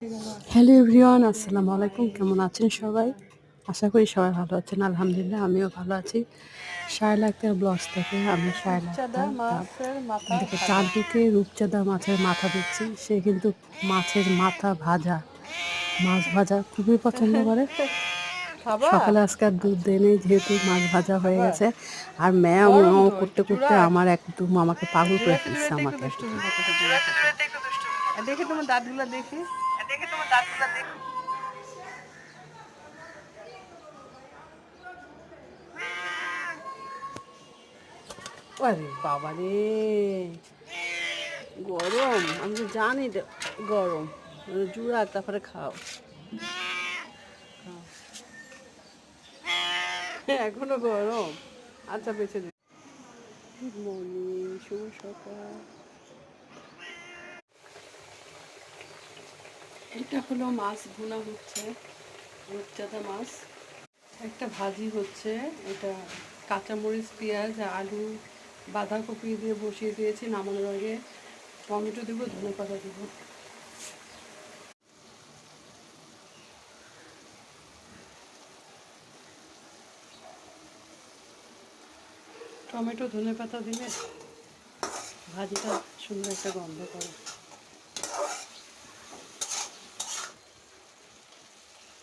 Hello everyone, আসসালামু আলাইকুম। কেমন আছেন সবাই? আশা করি সবাই ভালো আছেন। আলহামদুলিল্লাহ আমিও ভালো আছি। শায়লা আক্তার ব্লগস থেকে আমি শায়লা রূপচাঁদা আক্তার। মাছের মাথা দেখো ভাজা। চারদিকে রূপচাঁদা মাছের মাথা দেখছি। সে কিন্তু মাছের মাথা ভাজা, মাছ ভাজা খুবই পছন্দ করে। খাবা? সকালে আজকে আর দুধ আচ্ছা, দেয় নেই যেহেতু মাছ ভাজা হয়ে খাবা? গেছে। আর ম্যাও গরম ম্যাও তো করতে একটু করতে জুড়ায়। আমার একদম আমাকে পাগল করে জুড়াইতে ফেলছে জুড়াইতে একটু আমাকে দুষ্টুমি করতেছে তোমার সাথে। দেখি তোমার দাঁতগুলো দেখি। আরে বাবা রে, গরম! আমি তো জানি গরম। জুড়া তারপরে খাও। খাও। এখনো গরম। আচ্ছা বেছে দিই। গুড মর্নিং, শুভ সকাল। এটা হলো মাছ ভুনা হচ্ছে, রূপচাঁদা মাছ। একটা ভাজি হচ্ছে, এটা কাঁচামরিচ, পেঁয়াজ, আলু, বাঁধাকপি দিয়ে বসিয়ে দিয়েছি। নামানোর আগে টমেটো দেবো, ধনেপাতা দেবো। টমেটো ধনেপাতা দিলে ভাজিটা সুন্দর একটা গন্ধ করে।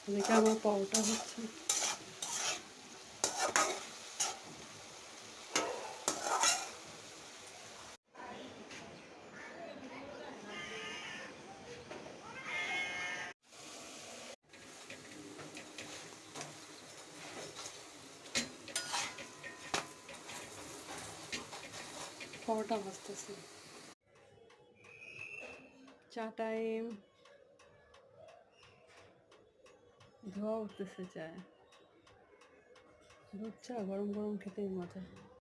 এদিকে আমার পরোটা হচ্ছে। পরোটা ভাজতেছি। চা টাইম। ধোয়া উঠতেছে চায়। দুধ চা গরম গরম খেতেই মজা।